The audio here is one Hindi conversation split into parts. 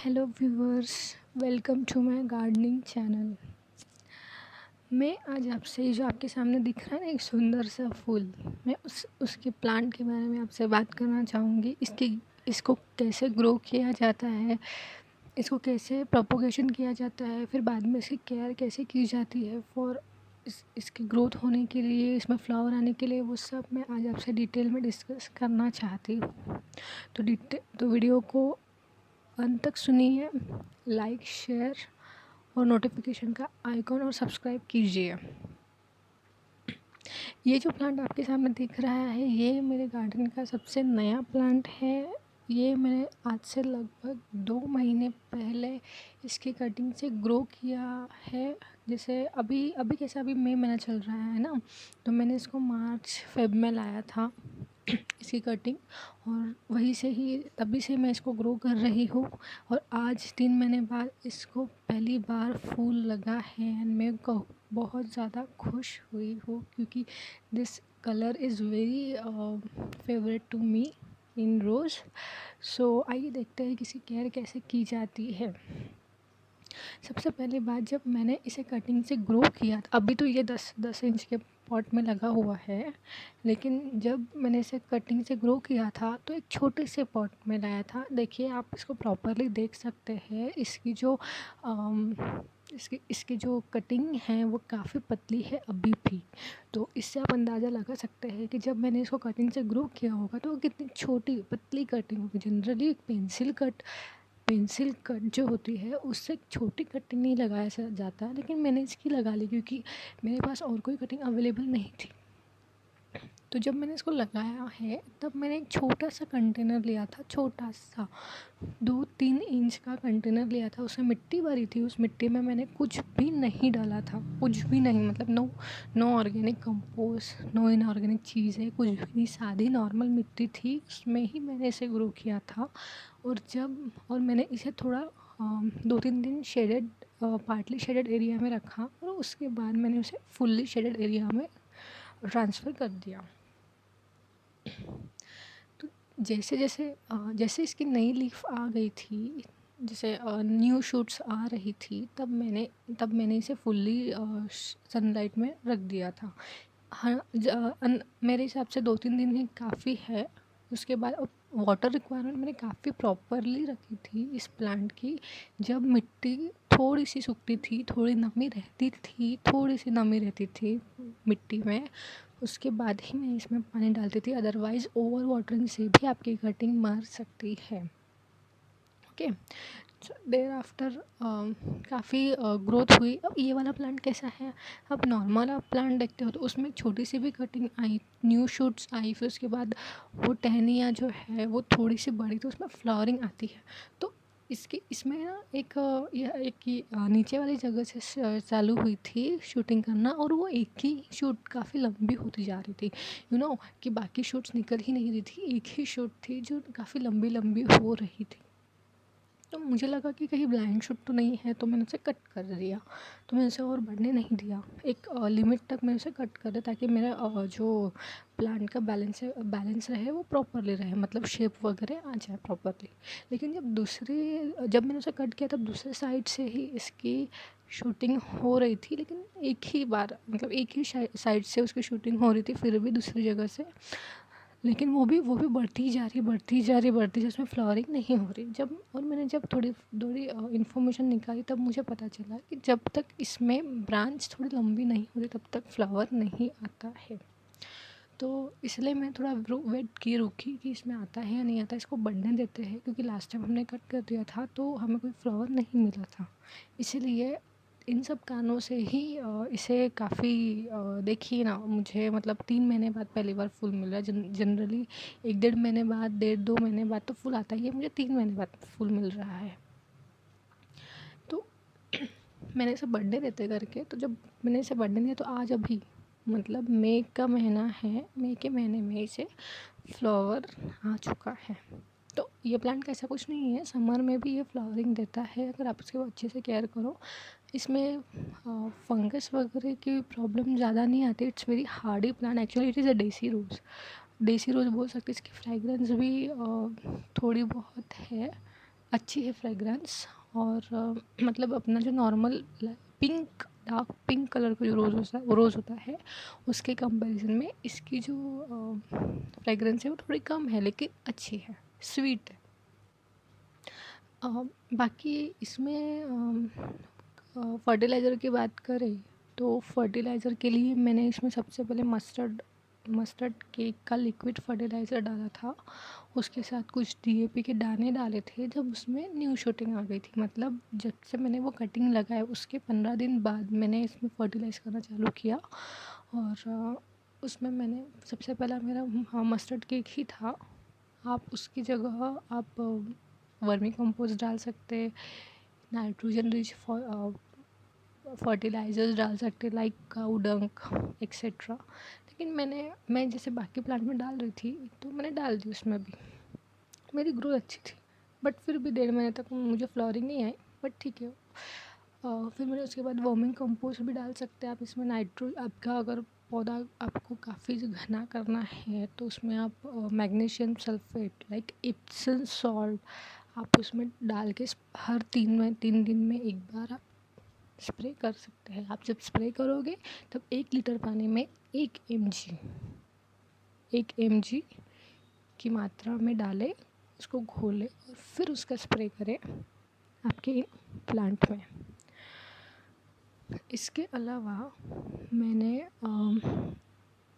Hello viewers, welcome to my gardening channel. मैं आज आपसे ये जो आपके सामने दिख रहा है ना, एक सुंदर सा फूल, मैं उसके प्लांट के बारे में आपसे बात करना चाहूँगी। इसको कैसे ग्रो किया जाता है, इसको कैसे प्रोपोगेशन किया जाता है, फिर बाद में इसकी केयर कैसे की जाती है फॉर इसकी ग्रोथ होने के लिए, इसमें फ्लावर आने के लिए, वो सब मैं आज आपसे डिटेल में डिस्कस करना चाहती हूँ। तो वीडियो को अंत तक सुनिए, लाइक, शेयर और नोटिफिकेशन का आइकॉन और सब्सक्राइब कीजिए। ये जो प्लांट आपके सामने दिख रहा है, ये मेरे गार्डन का सबसे नया प्लांट है। ये मैंने आज से लगभग 2 महीने पहले इसकी कटिंग से ग्रो किया है। जैसे अभी कैसे अभी मई महीना चल रहा है ना, तो मैंने इसको मार्च फेब में लाया था इसकी कटिंग, और वहीं से ही तभी से मैं इसको ग्रो कर रही हूँ। और आज 3 महीने बाद इसको पहली बार फूल लगा है एंड मैं बहुत ज़्यादा खुश हुई हूँ, क्योंकि this colour is very favourite to me in rose. So आइए देखते हैं कि इसकी केयर कैसे की जाती है। सबसे पहली बात, जब मैंने इसे कटिंग से ग्रो किया था, अभी तो ये 10 इंच के पॉट में लगा हुआ है, लेकिन जब मैंने इसे कटिंग से ग्रो किया था तो एक छोटे से पॉट में लाया था। देखिए, आप इसको प्रॉपरली देख सकते हैं। इसकी जो कटिंग है वो काफ़ी पतली है अभी भी। तो इससे आप अंदाज़ा लगा सकते हैं कि जब मैंने इसको कटिंग से ग्रो किया होगा तो वो कितनी छोटी पतली कटिंग होगी। जनरली पेंसिल कट जो होती है उससे छोटी कटिंग नहीं लगाया जाता, लेकिन मैंने इसकी लगा ली क्योंकि मेरे पास और कोई कटिंग अवेलेबल नहीं थी। तो जब मैंने इसको लगाया है तब मैंने एक छोटा सा कंटेनर लिया था, छोटा सा 2-3 इंच का कंटेनर लिया था। उसमें मिट्टी भरी थी। उस मिट्टी में मैंने कुछ भी नहीं डाला था, कुछ भी नहीं, मतलब no organic compost, no inorganic चीज़ें, कुछ भी नहीं, सादी नॉर्मल मिट्टी थी, उसमें ही मैंने इसे ग्रो किया था। और मैंने इसे थोड़ा 2-3 दिन पार्टली शेडेड एरिया में रखा, और उसके बाद मैंने उसे फुल्ली शेडेड एरिया में ट्रांसफ़र कर दिया। तो जैसे इसकी नई लीफ आ गई थी, जैसे न्यू शूट्स आ रही थी, तब मैंने इसे फुल्ली सनलाइट में रख दिया था। हाँ, मेरे हिसाब से 2-3 दिन ही काफ़ी है। उसके बाद वाटर रिक्वायरमेंट मैंने काफ़ी प्रॉपरली रखी थी इस प्लांट की। जब मिट्टी थोड़ी सी सूखती थी, थोड़ी सी नमी रहती थी मिट्टी में, उसके बाद ही मैं इसमें पानी डालती थी। अदरवाइज़ ओवर वाटरिंग से भी आपकी कटिंग मर सकती है। ओके, देर आफ्टर काफ़ी ग्रोथ हुई। अब ये वाला प्लांट कैसा है, अब नॉर्मल आप प्लांट देखते हो तो उसमें छोटी सी भी कटिंग आई, न्यू शूट्स आई, फिर उसके बाद वो टहनियाँ जो है वो थोड़ी सी बड़ी, तो उसमें फ्लावरिंग आती है। तो इसमें ना नीचे वाली जगह से चालू हुई थी शूटिंग करना, और वो एक ही शूट काफ़ी लंबी होती जा रही थी। कि बाकी शूट्स निकल ही नहीं रही थी, एक ही शूट थी जो काफ़ी लंबी लंबी हो रही थी। तो मुझे लगा कि कहीं ब्लाइंड शूट तो नहीं है, तो मैंने उसे कट कर दिया। तो मैंने उसे और बढ़ने नहीं दिया, एक लिमिट तक मैंने उसे कट कर दिया, ताकि मेरा जो प्लांट का बैलेंस रहे, वो प्रॉपरली रहे, मतलब शेप वगैरह आ जाए प्रॉपरली। लेकिन जब मैंने उसे कट किया तब दूसरे साइड से ही इसकी शूटिंग हो रही थी, लेकिन एक ही बार, मतलब एक ही साइड से उसकी शूटिंग हो रही थी, फिर भी दूसरी जगह से। लेकिन वो भी बढ़ती जा रही, उसमें फ्लावरिंग नहीं हो रही। जब थोड़ी थोड़ी इन्फॉर्मेशन निकाली, तब मुझे पता चला कि जब तक इसमें ब्रांच थोड़ी लंबी नहीं होती तब तक फ्लावर नहीं आता है। तो इसलिए मैं थोड़ा रुकी कि इसमें आता है या नहीं आता, इसको बढ़ने देते हैं, क्योंकि लास्ट टाइम हमने कट कर दिया था तो हमें कोई फ्लावर नहीं मिला था। इसीलिए इन सब कारणों से ही इसे काफ़ी देखिए ना, मुझे मतलब 3 महीने बाद पहली बार फूल मिल रहा है। जनरली 1-1.5 महीने बाद, 1.5-2 महीने बाद तो फूल आता ही है, मुझे 3 महीने बाद फूल मिल रहा है। तो मैंने इसे बढ़ने देते करके, तो जब मैंने इसे बढ़ने दिया तो आज अभी, मतलब मई का महीना है, मई के महीने में इसे फ्लावर आ चुका है। तो ये प्लांट का ऐसा कुछ नहीं है, समर में भी ये फ्लावरिंग देता है अगर आप इसको अच्छे से केयर करो। इसमें फंगस वगैरह की प्रॉब्लम ज़्यादा नहीं आती। It's very Hardy plant, actually it is a देसी रोज़ बोल सकते हैं। इसकी फ्रेगरेंस भी थोड़ी बहुत है, अच्छी है फ्रेगरेंस। और मतलब अपना जो normal pink, dark pink colour का जो रोज़ होता है उसके कंपैरिजन में इसकी जो फ्रेगरेंस है वो थोड़ी कम है, लेकिन अच्छी है, स्वीट है। बाकी इसमें फर्टिलाइज़र की बात करें तो फर्टिलाइज़र के लिए मैंने इसमें सबसे पहले मस्टर्ड मस्टर्ड केक का लिक्विड फर्टिलाइज़र डाला था। उसके साथ कुछ डीएपी के दाने डाले थे जब उसमें न्यू शूटिंग आ गई थी। मतलब जब से मैंने वो कटिंग लगाया उसके 15 दिन बाद मैंने इसमें फर्टिलाइज़ करना चालू किया। और उसमें मैंने सबसे पहला मेरा मस्टर्ड केक ही था। आप उसकी जगह आप वर्मी कंपोस्ट डाल सकते, नाइट्रोजन रिच फर्टिलाइज़र्स डाल सकते लाइक काऊ डंक एक्सेट्रा। लेकिन मैं जैसे बाकी प्लांट में डाल रही थी तो मैंने डाल दी उसमें भी, मेरी ग्रोथ अच्छी थी। बट फिर भी 1.5 महीने तक मुझे फ्लावरिंग नहीं आई, बट ठीक है। फिर मैंने उसके बाद वर्मिंग कंपोस्ट भी डाल सकते हैं आप इसमें। आपका अगर पौधा आपको काफ़ी घना करना है तो उसमें आप magnesium sulphate like Epsom salt आप उसमें डाल के हर 3 दिन में एक बार आप स्प्रे कर सकते हैं। आप जब स्प्रे करोगे तब 1 लीटर पानी में 1 mg की मात्रा में डालें, उसको घोलें और फिर उसका स्प्रे करें आपके इन प्लांट में। इसके अलावा मैंने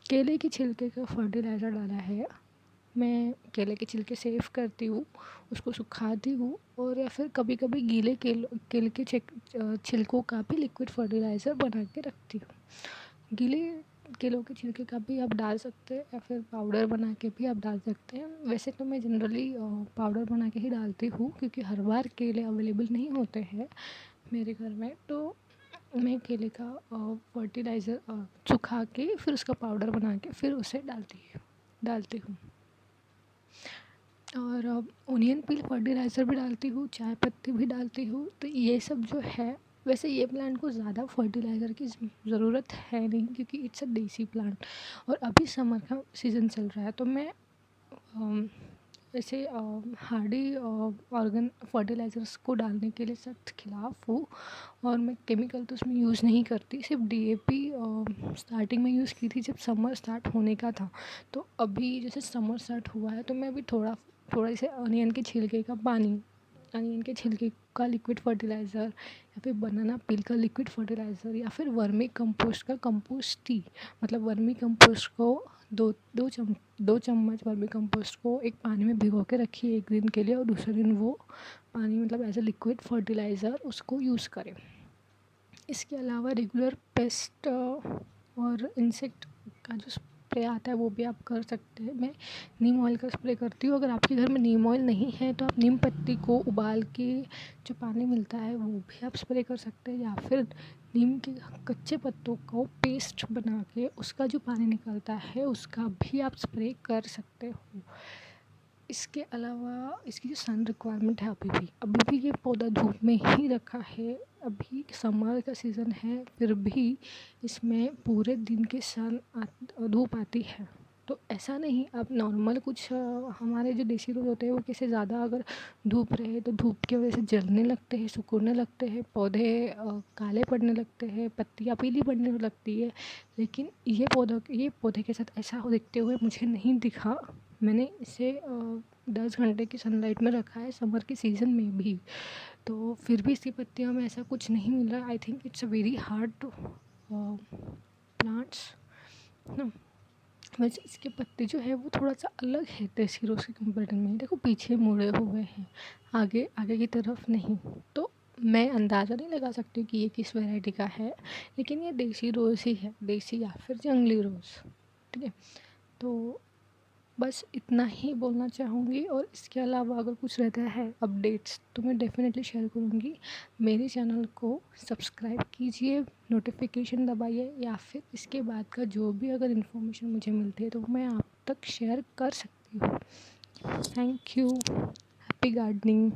केले के छिलके का फर्टिलाइज़र डाला है। मैं केले के छिलके सेव करती हूँ, उसको सुखाती हूँ और या फिर कभी कभी गीले केले के छिलकों का भी लिक्विड फर्टिलाइज़र बना के रखती हूँ। गीले केलों के छिलके का भी आप डाल सकते हैं या फिर पाउडर बना के भी आप डाल सकते हैं। वैसे तो मैं जनरली पाउडर बना के ही डालती हूँ क्योंकि हर बार केले अवेलेबल नहीं होते हैं मेरे घर में। तो मैं केले का फर्टिलाइज़र सुखा के फिर उसका पाउडर बना के फिर उसे डालती हूँ। और ओनियन पील फर्टिलाइज़र भी डालती हूँ, चाय पत्ती भी डालती हूँ। तो ये सब जो है, वैसे ये प्लांट को ज़्यादा फर्टिलाइज़र की ज़रूरत है नहीं क्योंकि इट्स अ देसी प्लांट। और अभी समर का सीज़न चल रहा है तो मैं वैसे हार्डी ऑर्गन फर्टिलाइज़र्स को डालने के लिए सख्त खिलाफ़ हूँ। और मैं केमिकल तो उसमें यूज़ नहीं करती, सिर्फ डीएपी स्टार्टिंग में यूज़ की थी जब समर स्टार्ट होने का था। तो अभी जैसे समर स्टार्ट हुआ है तो मैं अभी थोड़ा जैसे अनियन के छिलके का पानी, अनियन के छिलके का लिक्विड फर्टिलाइज़र या फिर बनाना पील का लिक्विड फर्टिलाइज़र या फिर वर्मी कंपोस्ट का कंपोस्ट टी, मतलब वर्मी कंपोस्ट को दो चम्मच वर्मी कंपोस्ट को एक पानी में भिगो के रखिए 1 दिन के लिए और दूसरे दिन वो पानी मतलब एज अ लिक्विड फर्टिलाइज़र उसको यूज़ करें। इसके अलावा रेगुलर पेस्ट और इंसेक्ट का जो स्प्रे आता है वो भी आप कर सकते हैं। मैं नीम ऑयल का स्प्रे करती हूँ। अगर आपके घर में नीम ऑयल नहीं है तो आप नीम पत्ती को उबाल के जो पानी मिलता है वो भी आप स्प्रे कर सकते हैं, या फिर नीम के कच्चे पत्तों को पेस्ट बना के उसका जो पानी निकलता है उसका भी आप स्प्रे कर सकते हो। इसके अलावा इसकी जो सन रिक्वायरमेंट है अभी भी ये पौधा धूप में ही रखा है। अभी समर का सीज़न है फिर भी इसमें पूरे दिन के धूप आती है। तो ऐसा नहीं, आप नॉर्मल कुछ हमारे जो देसी रोज़ होते हैं वो कैसे ज़्यादा अगर धूप रहे तो धूप की वजह से जलने लगते हैं, सिकुड़ने लगते हैं, पौधे काले पड़ने लगते हैं, पत्तियाँ पीली पड़ने लगती है। लेकिन ये पौधे के साथ ऐसा दिखते हुए मुझे नहीं दिखा। मैंने इसे 10 घंटे की सनलाइट में रखा है समर के सीज़न में भी, तो फिर भी इसकी पत्तियों में ऐसा कुछ नहीं मिल रहा। I think it's a very hard to plants ना। वैसे इसके पत्ते जो है वो थोड़ा सा अलग है देसी रोज़ के कंपेरिजन में। देखो पीछे मुड़े हुए हैं, आगे आगे की तरफ नहीं। तो मैं अंदाज़ा नहीं लगा सकती कि ये किस वैरायटी का है, लेकिन ये देसी रोज़ ही है, देसी या फिर जंगली रोज़। ठीक है, तो बस इतना ही बोलना चाहूँगी। और इसके अलावा अगर कुछ रहता है अपडेट्स तो मैं डेफ़िनेटली शेयर करूँगी। मेरे चैनल को सब्सक्राइब कीजिए, नोटिफिकेशन दबाइए, या फिर इसके बाद का जो भी अगर इन्फॉर्मेशन मुझे मिलती है तो मैं आप तक शेयर कर सकती हूँ। Thank you. Happy gardening.